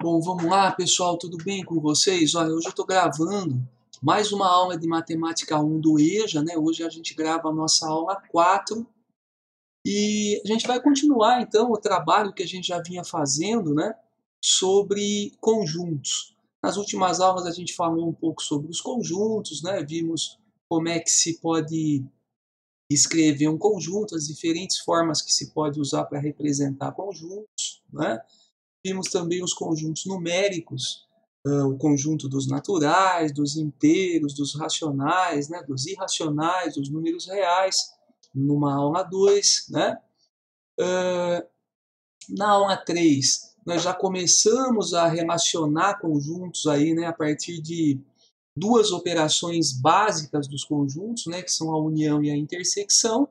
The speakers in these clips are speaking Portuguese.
Bom, vamos lá, pessoal, tudo bem com vocês? Olha, hoje eu estou gravando mais uma aula de Matemática 1 do EJA, né? Hoje a gente grava a nossa aula 4 e a gente vai continuar, então, o trabalho que a gente já vinha fazendo, né? Sobre conjuntos. Nas últimas aulas a gente falou um pouco sobre os conjuntos, né? Vimos como é que se pode escrever um conjunto, as diferentes formas que se pode usar para representar conjuntos, né? Vimos também os conjuntos numéricos, o conjunto dos naturais, dos inteiros, dos racionais, né, dos irracionais, dos números reais, numa aula 2. Né? Na aula 3, nós já começamos a relacionar conjuntos aí, né, a partir de duas operações básicas dos conjuntos, né, que são a união e a intersecção.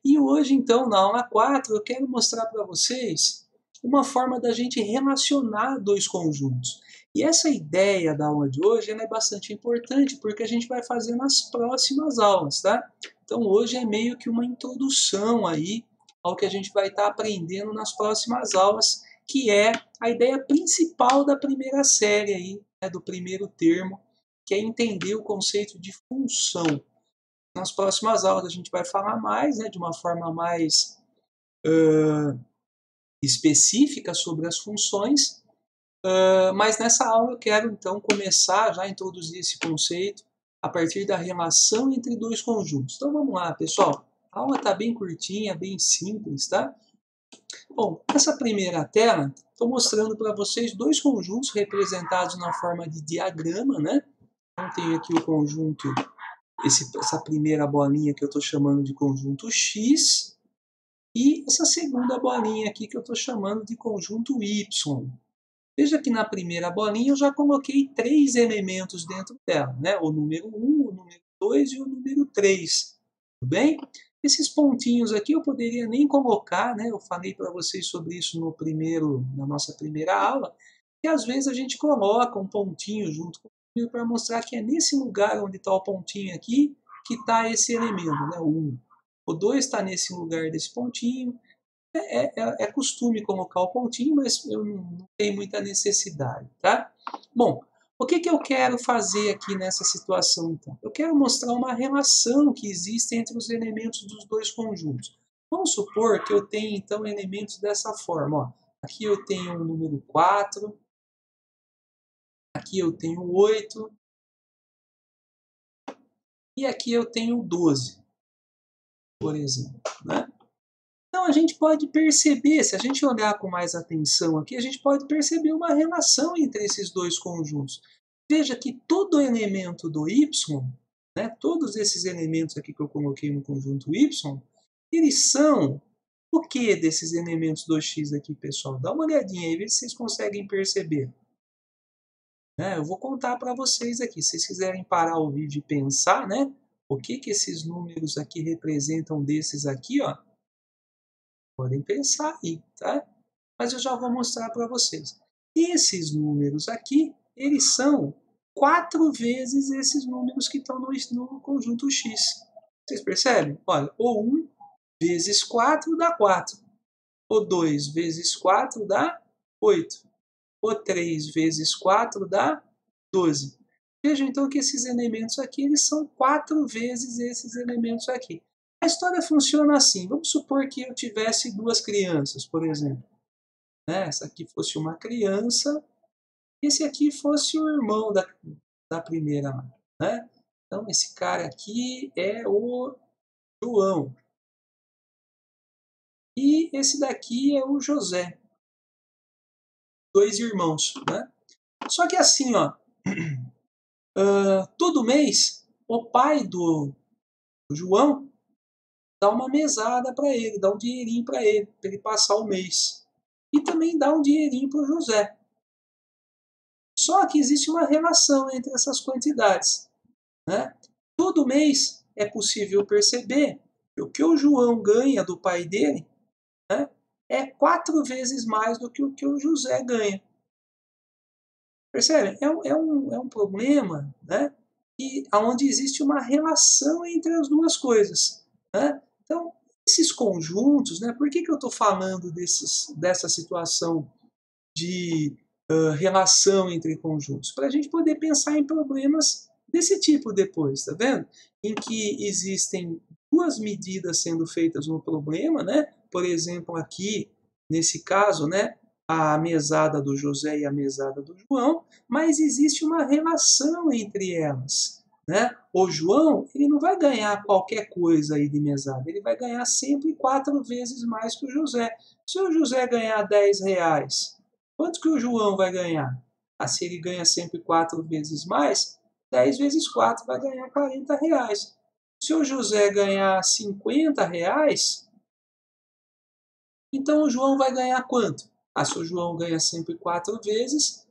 E hoje, então, na aula 4, eu quero mostrar para vocês uma forma da gente relacionar dois conjuntos. E essa ideia da aula de hoje é bastante importante, porque a gente vai fazer nas próximas aulas, tá? Então, hoje é meio que uma introdução aí ao que a gente vai estar aprendendo nas próximas aulas, que é a ideia principal da primeira série aí, né, do primeiro termo, que é entender o conceito de função. Nas próximas aulas a gente vai falar mais, né, de uma forma mais específica sobre as funções, mas nessa aula eu quero então começar já a introduzir esse conceito a partir da relação entre dois conjuntos. Então vamos lá, pessoal. A aula está bem curtinha, bem simples, tá? Bom, nessa primeira tela, estou mostrando para vocês dois conjuntos representados na forma de diagrama, né? Então tenho aqui o conjunto, essa primeira bolinha que eu estou chamando de conjunto X, e essa segunda bolinha aqui que eu estou chamando de conjunto Y. Veja que na primeira bolinha eu já coloquei três elementos dentro dela, né? O número 1, o número 2 e o número 3. Tudo bem? Esses pontinhos aqui eu poderia nem colocar, né? Eu falei para vocês sobre isso na nossa primeira aula, que às vezes a gente coloca um pontinho junto com o número para mostrar que é nesse lugar onde está o pontinho aqui que está esse elemento, né? O 1. O 2 está nesse lugar desse pontinho. É costume colocar o pontinho, mas eu não tenho muita necessidade, tá? Bom, o que eu quero fazer aqui nessa situação, então? Eu quero mostrar uma relação que existe entre os elementos dos dois conjuntos. Vamos supor que eu tenha, então, elementos dessa forma. Ó. Aqui eu tenho o número 4, aqui eu tenho 8, e aqui eu tenho 12, por exemplo, né? Então a gente pode perceber, se a gente olhar com mais atenção aqui, a gente pode perceber uma relação entre esses dois conjuntos. Veja que todo elemento do y, né, todos esses elementos aqui que eu coloquei no conjunto y, eles são o que desses elementos do x aqui, pessoal? Dá uma olhadinha aí, vê se vocês conseguem perceber. Eu vou contar para vocês aqui, se vocês quiserem parar o vídeo e pensar, né, o que esses números aqui representam desses aqui, ó. Podem pensar aí, tá? Mas eu já vou mostrar para vocês. Esses números aqui, eles são 4 vezes esses números que estão no conjunto X. Vocês percebem? Olha, o 1 vezes 4 dá 4. O 2 vezes 4 dá 8. O 3 vezes 4 dá 12. Vejam então que esses elementos aqui, eles são 4 vezes esses elementos aqui. A história funciona assim. Vamos supor que eu tivesse duas crianças, por exemplo. Essa aqui fosse uma criança, esse aqui fosse o irmão da primeira. Né? Então, esse cara aqui é o João. E esse daqui é o José. Dois irmãos. Né? Só que assim, ó, todo mês, o pai do João dá uma mesada para ele, dá um dinheirinho para ele passar o mês. E também dá um dinheirinho para o José. Só que existe uma relação entre essas quantidades. Né? Todo mês é possível perceber que o que o João ganha do pai dele, né, é 4 vezes mais do que o José ganha. Percebe? É um problema, né, onde existe uma relação entre as duas coisas. Né? Então, esses conjuntos, né, por que eu estou falando dessa situação de relação entre conjuntos, para a gente poder pensar em problemas desse tipo depois, tá vendo? Em que existem duas medidas sendo feitas no problema, né? Por exemplo, aqui, nesse caso, né? A mesada do José e a mesada do João, mas existe uma relação entre elas, né? O João, ele não vai ganhar qualquer coisa aí de mesada, ele vai ganhar sempre 4 vezes mais que o José. Se o José ganhar R$ 10, quanto que o João vai ganhar? Ah, se ele ganha sempre 4 vezes mais, 10 vezes 4 vai ganhar R$ 40. Se o José ganhar R$ 50, então o João vai ganhar quanto? Ah, se o João ganha sempre 4 vezes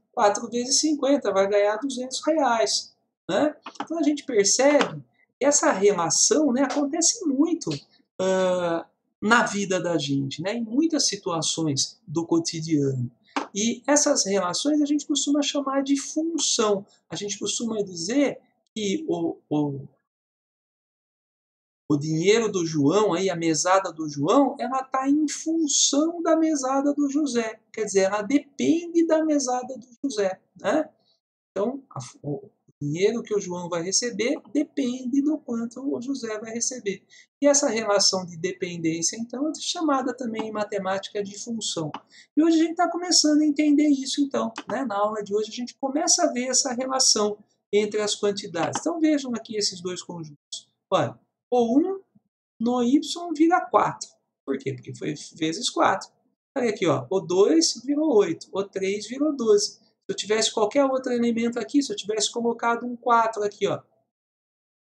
50, vai ganhar R$ 200. Né? Então a gente percebe que essa relação, né, acontece muito na vida da gente, né, em muitas situações do cotidiano. E essas relações a gente costuma chamar de função. A gente costuma dizer que o dinheiro do João, aí, a mesada do João, ela está em função da mesada do José. Quer dizer, ela depende da mesada do José. Né? Então, o dinheiro que o João vai receber depende do quanto o José vai receber. E essa relação de dependência, então, é chamada também em matemática de função. E hoje a gente está começando a entender isso, então. Né? Na aula de hoje a gente começa a ver essa relação entre as quantidades. Então vejam aqui esses dois conjuntos. Olha, o 1 no y vira 4. Por quê? Porque foi vezes 4. Olha aqui, ó, o 2 virou 8, o 3 virou 12. Se eu tivesse qualquer outro elemento aqui, se eu tivesse colocado um 4 aqui, ó,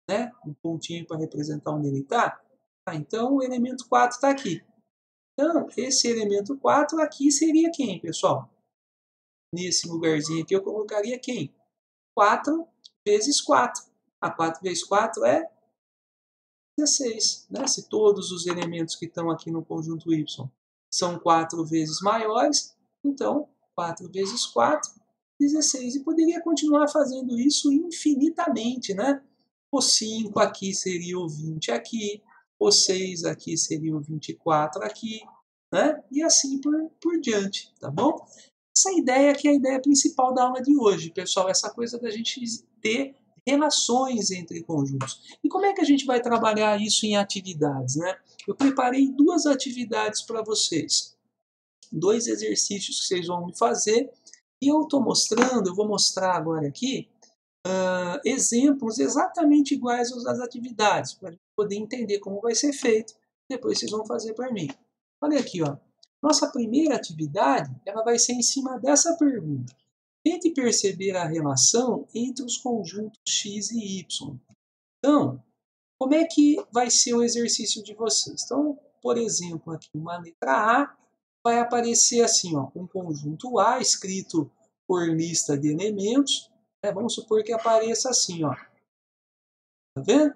né, um pontinho para representar onde ele está, então o elemento 4 está aqui. Então, esse elemento 4 aqui seria quem, pessoal? Nesse lugarzinho aqui eu colocaria quem? 4 vezes 4. A 4 vezes 4 é 16. Né? Se todos os elementos que estão aqui no conjunto y são 4 vezes maiores, então 4 vezes 4, 16. E poderia continuar fazendo isso infinitamente. Né? O 5 aqui seria o 20 aqui, o 6 aqui seria o 24 aqui, né? E assim por diante, tá bom? Essa ideia aqui é a ideia principal da aula de hoje, pessoal, essa coisa da gente ter relações entre conjuntos. E como é que a gente vai trabalhar isso em atividades, né? Eu preparei 2 atividades para vocês, 2 exercícios que vocês vão me fazer, e eu vou mostrar agora aqui, exemplos exatamente iguais às atividades, para a gente poder entender como vai ser feito, depois vocês vão fazer para mim. Olha aqui, ó. Nossa primeira atividade, ela vai ser em cima dessa pergunta. Tente perceber a relação entre os conjuntos x e y. Então, como é que vai ser o exercício de vocês? Então, por exemplo, aqui uma letra A vai aparecer assim, ó, um conjunto A escrito por lista de elementos. Né? Vamos supor que apareça assim, ó. Tá vendo?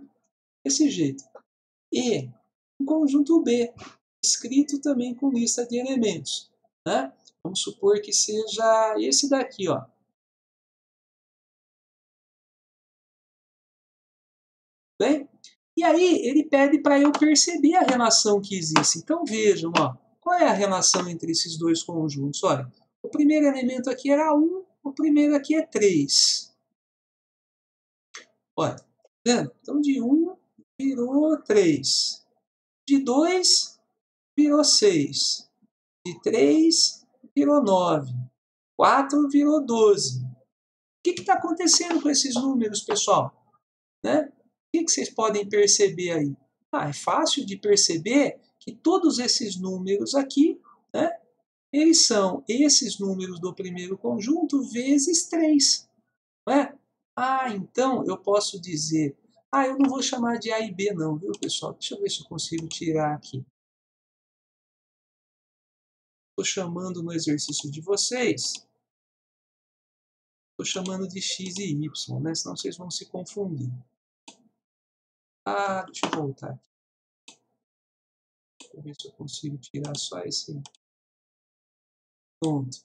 Desse jeito. E um conjunto B escrito também com lista de elementos. Né? Vamos supor que seja esse daqui, ó. Bem? E aí ele pede para eu perceber a relação que existe. Então vejam, ó, qual é a relação entre esses dois conjuntos? Olha, o primeiro elemento aqui era 1, o primeiro aqui é 3. Olha, tá vendo? Então de 1 virou 3. De 2 virou 6. De 3 virou 9. 4 virou 12. O que está acontecendo com esses números, pessoal? Né? O que vocês podem perceber aí? É fácil de perceber que todos esses números aqui, né, eles são esses números do primeiro conjunto vezes 3. Não é? Então eu posso dizer, eu não vou chamar de A e B não, viu, pessoal? Deixa eu ver se eu consigo tirar aqui. Estou chamando no exercício de vocês, estou chamando de x e y, né? Senão vocês vão se confundir. Deixa eu voltar aqui. Deixa eu ver se eu consigo tirar só esse. Pronto.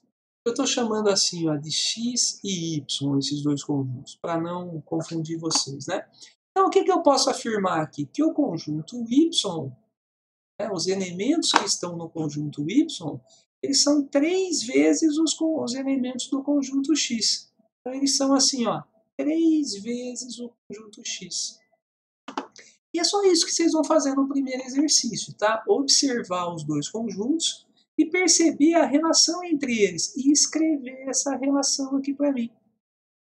Eu estou chamando assim, ó, de x e y, esses dois conjuntos, para não confundir vocês, né? Então, o que eu posso afirmar aqui? Que o conjunto y, né, os elementos que estão no conjunto y, eles são 3 vezes os elementos do conjunto X. Então, eles são assim, ó, 3 vezes o conjunto X. E é só isso que vocês vão fazer no primeiro exercício, tá? Observar os dois conjuntos e perceber a relação entre eles e escrever essa relação aqui para mim.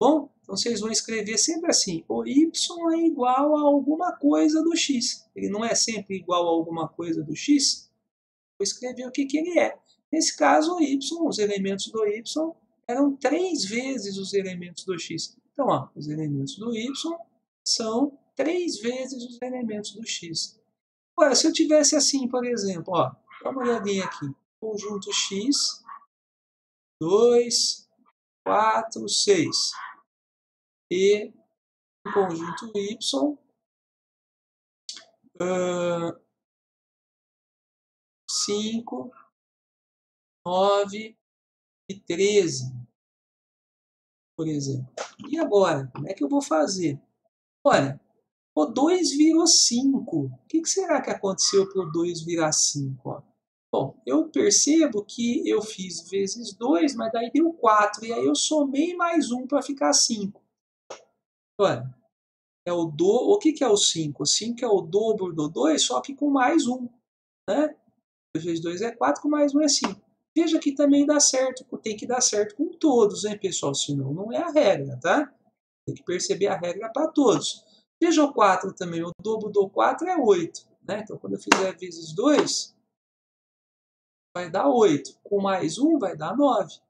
Bom, então vocês vão escrever sempre assim, o y é igual a alguma coisa do x. Ele não é sempre igual a alguma coisa do x? Vou escrever o que ele é. Nesse caso, o y, os elementos do y, eram 3 vezes os elementos do x. Então, ó, os elementos do y são 3 vezes os elementos do x. Agora, se eu tivesse assim, por exemplo, ó, dá uma olhadinha aqui. Conjunto x, 2, 4, 6. E o conjunto y, 5, 9 e 13, por exemplo. E agora, como é que eu vou fazer? Olha, o 2 virou 5. O que será que aconteceu para o 2 virar 5? Ó? Bom, eu percebo que eu fiz vezes 2, mas daí deu 4. E aí eu somei mais 1 para ficar 5. Olha, o que é o 5? O 5 é o dobro do 2, só que com mais 1. Né? 2 vezes 2 é 4, com mais 1 é 5. Veja que também dá certo, tem que dar certo com todos, hein, pessoal? Senão não é a regra, tá? Tem que perceber a regra para todos. Veja o 4 também, o dobro do 4 é 8. Né? Então, quando eu fizer vezes 2, vai dar 8. Com mais 1, vai dar 9.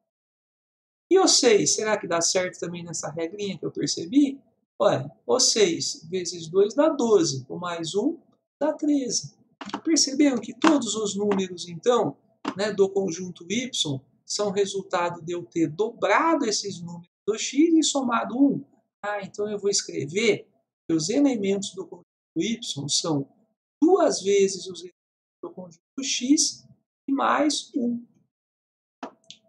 E o 6, será que dá certo também nessa regrinha que eu percebi? Olha, o 6 vezes 2 dá 12. Com mais 1, dá 13. Perceberam que todos os números, então, né, do conjunto y são resultado de eu ter dobrado esses números do x e somado 1? Ah, então eu vou escrever que os elementos do conjunto y são 2 vezes os elementos do conjunto x e mais 1.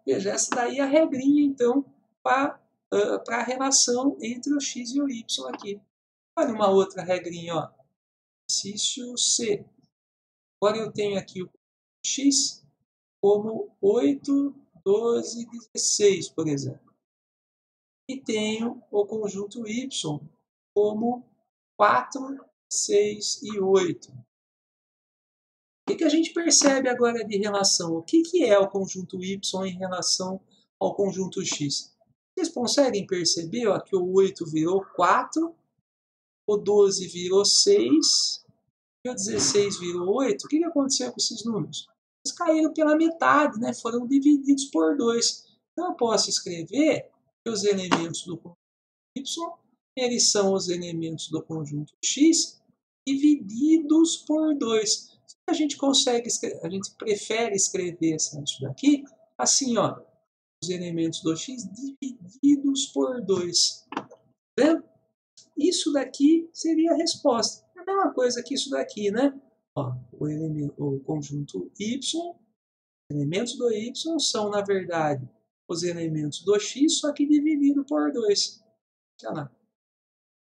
Veja, essa daí é a regrinha, então, para a relação entre o x e o y aqui. Olha uma outra regrinha, ó. Exercício C. Agora eu tenho aqui o x como 8, 12, 16, por exemplo. E tenho o conjunto y como 4, 6 e 8. O que a gente percebe agora de relação? O que é o conjunto y em relação ao conjunto x? Vocês conseguem perceber ó, que o 8 virou 4, o 12 virou 6 e o 16 virou 8? O que aconteceu com esses números? Eles caíram pela metade, né? Foram divididos por 2. Então eu posso escrever que os elementos do conjunto y eles são os elementos do conjunto x divididos por 2. A gente consegue, a gente prefere escrever isso daqui assim, ó, os elementos do x divididos por 2. Tá vendo? Isso daqui seria a resposta. É a mesma coisa que isso daqui, né? Ó, o conjunto y, os elementos do y são, na verdade, os elementos do x, só que dividido por 2. Olha lá.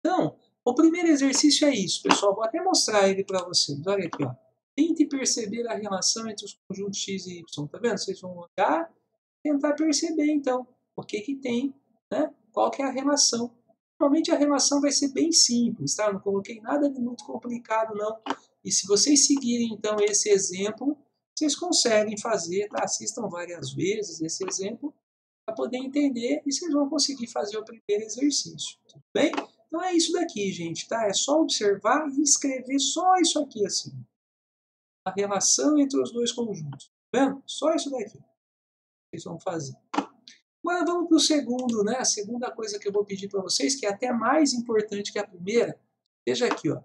Então, o primeiro exercício é isso, pessoal. Vou até mostrar ele para vocês. Olha aqui, ó. Tente perceber a relação entre os conjuntos x e y. Tá vendo? Vocês vão olhar e tentar perceber, então, o que tem, né? Qual que é a relação. Normalmente a relação vai ser bem simples, tá? Eu não coloquei nada de muito complicado, não. E se vocês seguirem, então, esse exemplo, vocês conseguem fazer, tá? Assistam várias vezes esse exemplo para poder entender e vocês vão conseguir fazer o primeiro exercício. Tudo bem? Então é isso daqui, gente, tá? É só observar e escrever só isso aqui, assim. A relação entre os dois conjuntos. Tá vendo? Só isso daqui. Vocês vão fazer. Agora vamos para o segundo, né? A segunda coisa que eu vou pedir para vocês, que é até mais importante que a primeira. Veja aqui, ó.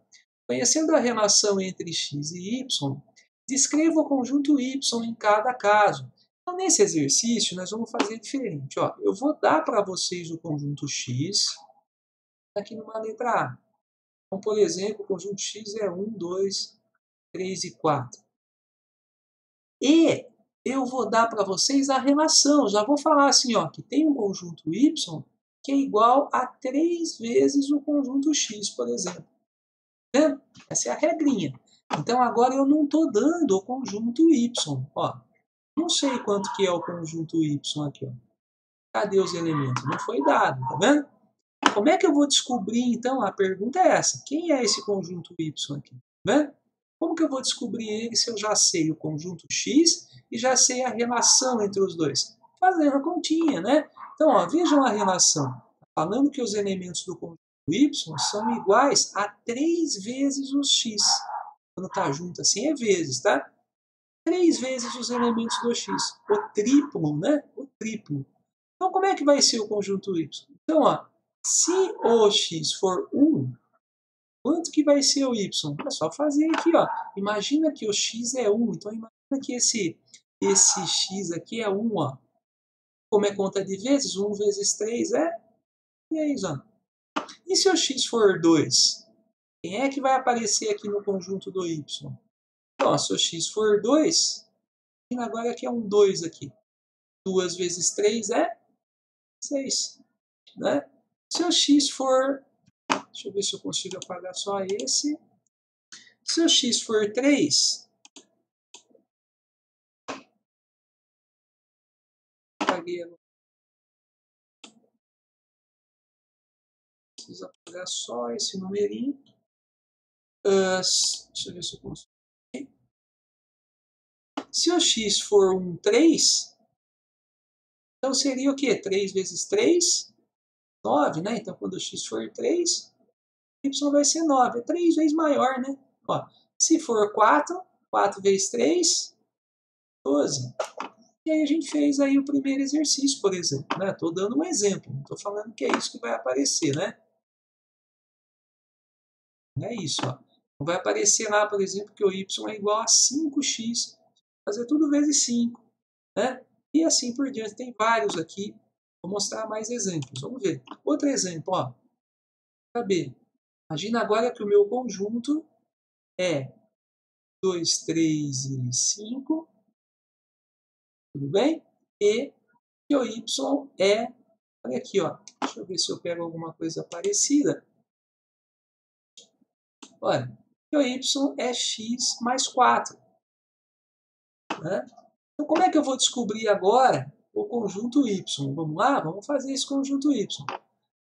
Conhecendo a relação entre x e y, descreva o conjunto y em cada caso. Então, nesse exercício, nós vamos fazer diferente. Ó, eu vou dar para vocês o conjunto x aqui numa letra A. Então, por exemplo, o conjunto x é 1, 2, 3 e 4. E eu vou dar para vocês a relação. Já vou falar assim, ó, que tem um conjunto y que é igual a 3 vezes o conjunto x, por exemplo. Tá? Essa é a regrinha. Então, agora eu não estou dando o conjunto y. Ó, Não sei quanto que é o conjunto Y aqui. Ó. Cadê os elementos? Não foi dado, tá vendo? Como é que eu vou descobrir, então? A pergunta é essa. Quem é esse conjunto Y aqui? Tá vendo? Como que eu vou descobrir ele se eu já sei o conjunto X e já sei a relação entre os dois? Fazendo a continha, né? Então, ó, vejam a relação. Falando que os elementos do conjunto Y são iguais a 3 vezes os X. Quando está junto assim é vezes, tá? 3 vezes os elementos do X. O triplo, né? O triplo. Então, como é que vai ser o conjunto Y? Então, ó, se o X for 1, quanto que vai ser o Y? É só fazer aqui, ó. Imagina que o X é 1, então imagina que esse X aqui é 1, ó. Como é conta de vezes? 1 vezes 3 é 3, ó. E se o X for 2? Quem é que vai aparecer aqui no conjunto do Y? Então, se o X for 2, agora aqui é um 2 aqui. 2 vezes 3 é 6, né? Se o X for... Deixa eu ver se eu consigo apagar só esse. Se o X for 3... Apaguei agora. Preciso apagar só esse numerinho. Deixa eu ver se eu consigo. Se o X for 3... Então seria o quê? 3 vezes 3... 9, né? Então quando o X for 3... Y vai ser 9. É 3 vezes maior, né? Ó, se for 4, 4 vezes 3, 12. E aí a gente fez aí o primeiro exercício, por exemplo. Estou dando um exemplo, não estou falando que é isso que vai aparecer, né? Não é isso, ó. Não vai aparecer lá, por exemplo, que o y é igual a 5x. Fazer tudo vezes 5, né? E assim por diante. Tem vários aqui. Vou mostrar mais exemplos. Vamos ver. Outro exemplo, ó. B. Imagina agora que o meu conjunto é 2, 3 e 5. Tudo bem? E que o y é... Olha aqui, ó. Deixa eu ver se eu pego alguma coisa parecida. Olha, que o y é x mais 4. Né? Então, como é que eu vou descobrir agora o conjunto y? Vamos lá? Vamos fazer esse conjunto y.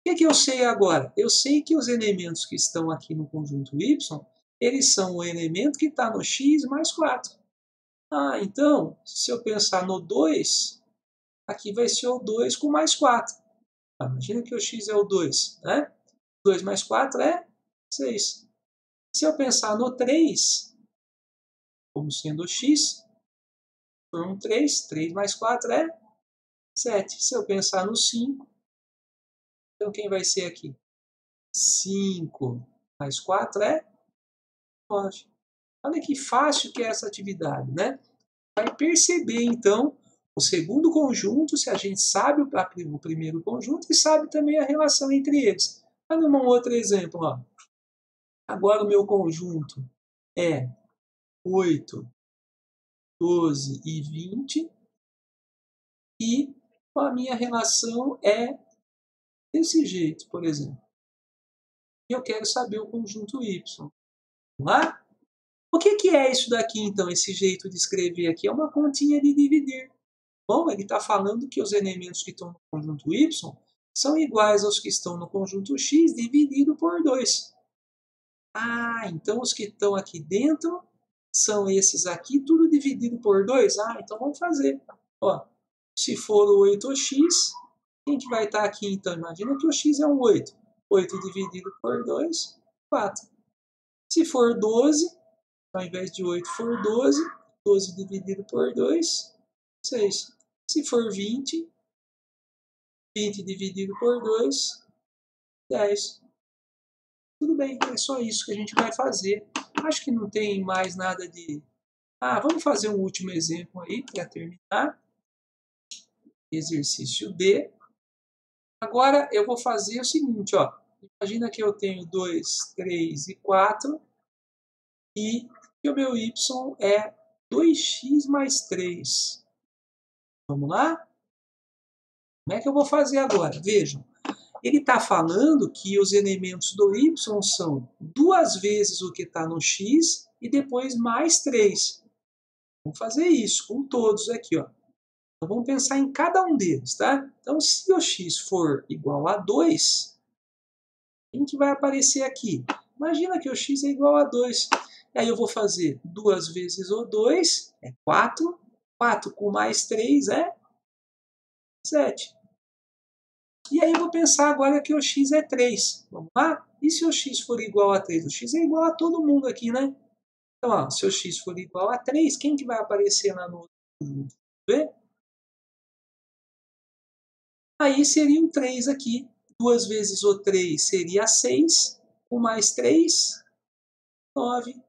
O que eu sei agora? Eu sei que os elementos que estão aqui no conjunto y, eles são o elemento que está no x mais 4. Ah, então, se eu pensar no 2, aqui vai ser o 2 com mais 4. Imagina que o x é o 2, né? 2 mais 4 é 6. Se eu pensar no 3, como sendo o x, por um 3, 3 mais 4 é 7. Se eu pensar no 5, então quem vai ser aqui? 5 mais 4 é 9. Olha que fácil que é essa atividade, né? Vai perceber, então, o segundo conjunto, se a gente sabe o primeiro conjunto e sabe também a relação entre eles. Olha um outro exemplo, ó. Agora o meu conjunto é 8, 12 e 20. E a minha relação é desse jeito, por exemplo. E eu quero saber o conjunto Y. Vamos lá? O que é isso daqui, então, esse jeito de escrever aqui? É uma continha de dividir. Bom, ele está falando que os elementos que estão no conjunto Y são iguais aos que estão no conjunto X dividido por 2. Ah, então os que estão aqui dentro são esses aqui, tudo dividido por 2? Ah, então vamos fazer. Ó, se for o 8x, quem que vai estar aqui então? Imagina que o x é um 8. 8 dividido por 2, 4. Se for 12, ao invés de 8 for 12, 12 dividido por 2, 6. Se for 20, 20 dividido por 2, 10. Tudo bem, é só isso que a gente vai fazer. Acho que não tem mais nada de... Ah, vamos fazer um último exemplo aí para terminar. Exercício B. Agora eu vou fazer o seguinte, ó. Imagina que eu tenho 2, 3 e 4 e que o meu y é 2x mais 3. Vamos lá? Como é que eu vou fazer agora? Vejam, ele está falando que os elementos do y são 2 vezes o que está no x e depois mais 3. Vamos fazer isso com todos aqui, ó. Então vamos pensar em cada um deles, tá? Então se o x for igual a 2, o que vai aparecer aqui? Imagina que o x é igual a 2. Aí eu vou fazer 2 vezes o 2 é 4. 4 com mais 3 é 7. E aí eu vou pensar agora que o x é 3. Vamos lá? E se o x for igual a 3? O x é igual a todo mundo aqui, né? Então, ó, se o x for igual a 3, quem que vai aparecer lá no outro conjunto? Vê? Aí seria o 3 aqui. 2 vezes o 3 seria 6. Com mais 3, 9.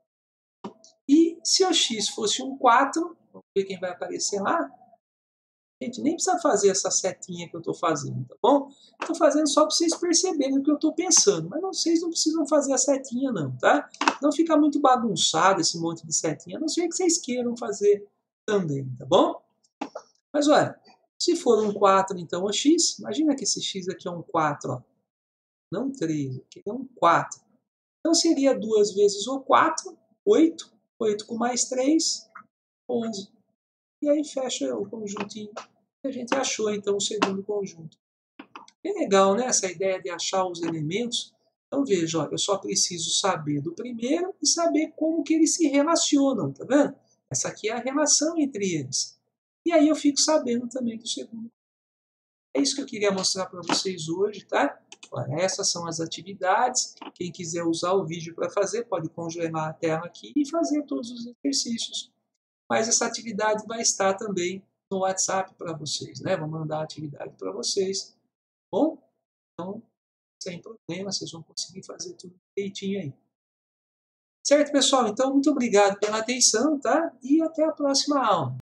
E se o x fosse um 4, vamos ver quem vai aparecer lá? Gente, nem precisa fazer essa setinha que eu estou fazendo, tá bom? Estou fazendo só para vocês perceberem o que eu estou pensando. Mas vocês não precisam fazer a setinha não, tá? Não fica muito bagunçado esse monte de setinha, a não ser que vocês queiram fazer também, tá bom? Mas olha, se for um 4, então o x, imagina que esse x aqui é um 4, ó. Não 3, aqui é um 4. Então seria 2 vezes o 4, 8. 8 com mais 3, 11. E aí fecha o conjuntinho. E a gente achou então o segundo conjunto. É legal, né? Essa ideia de achar os elementos. Então veja, ó, eu só preciso saber do primeiro e saber como que eles se relacionam, tá vendo? Essa aqui é a relação entre eles. E aí eu fico sabendo também do segundo. É isso que eu queria mostrar para vocês hoje, tá? Olha, essas são as atividades. Quem quiser usar o vídeo para fazer, pode congelar a tela aqui e fazer todos os exercícios. Mas essa atividade vai estar também no WhatsApp para vocês, né? Vou mandar a atividade para vocês. Bom? Então, sem problema, vocês vão conseguir fazer tudo direitinho aí. Certo, pessoal? Então, muito obrigado pela atenção, tá? E até a próxima aula.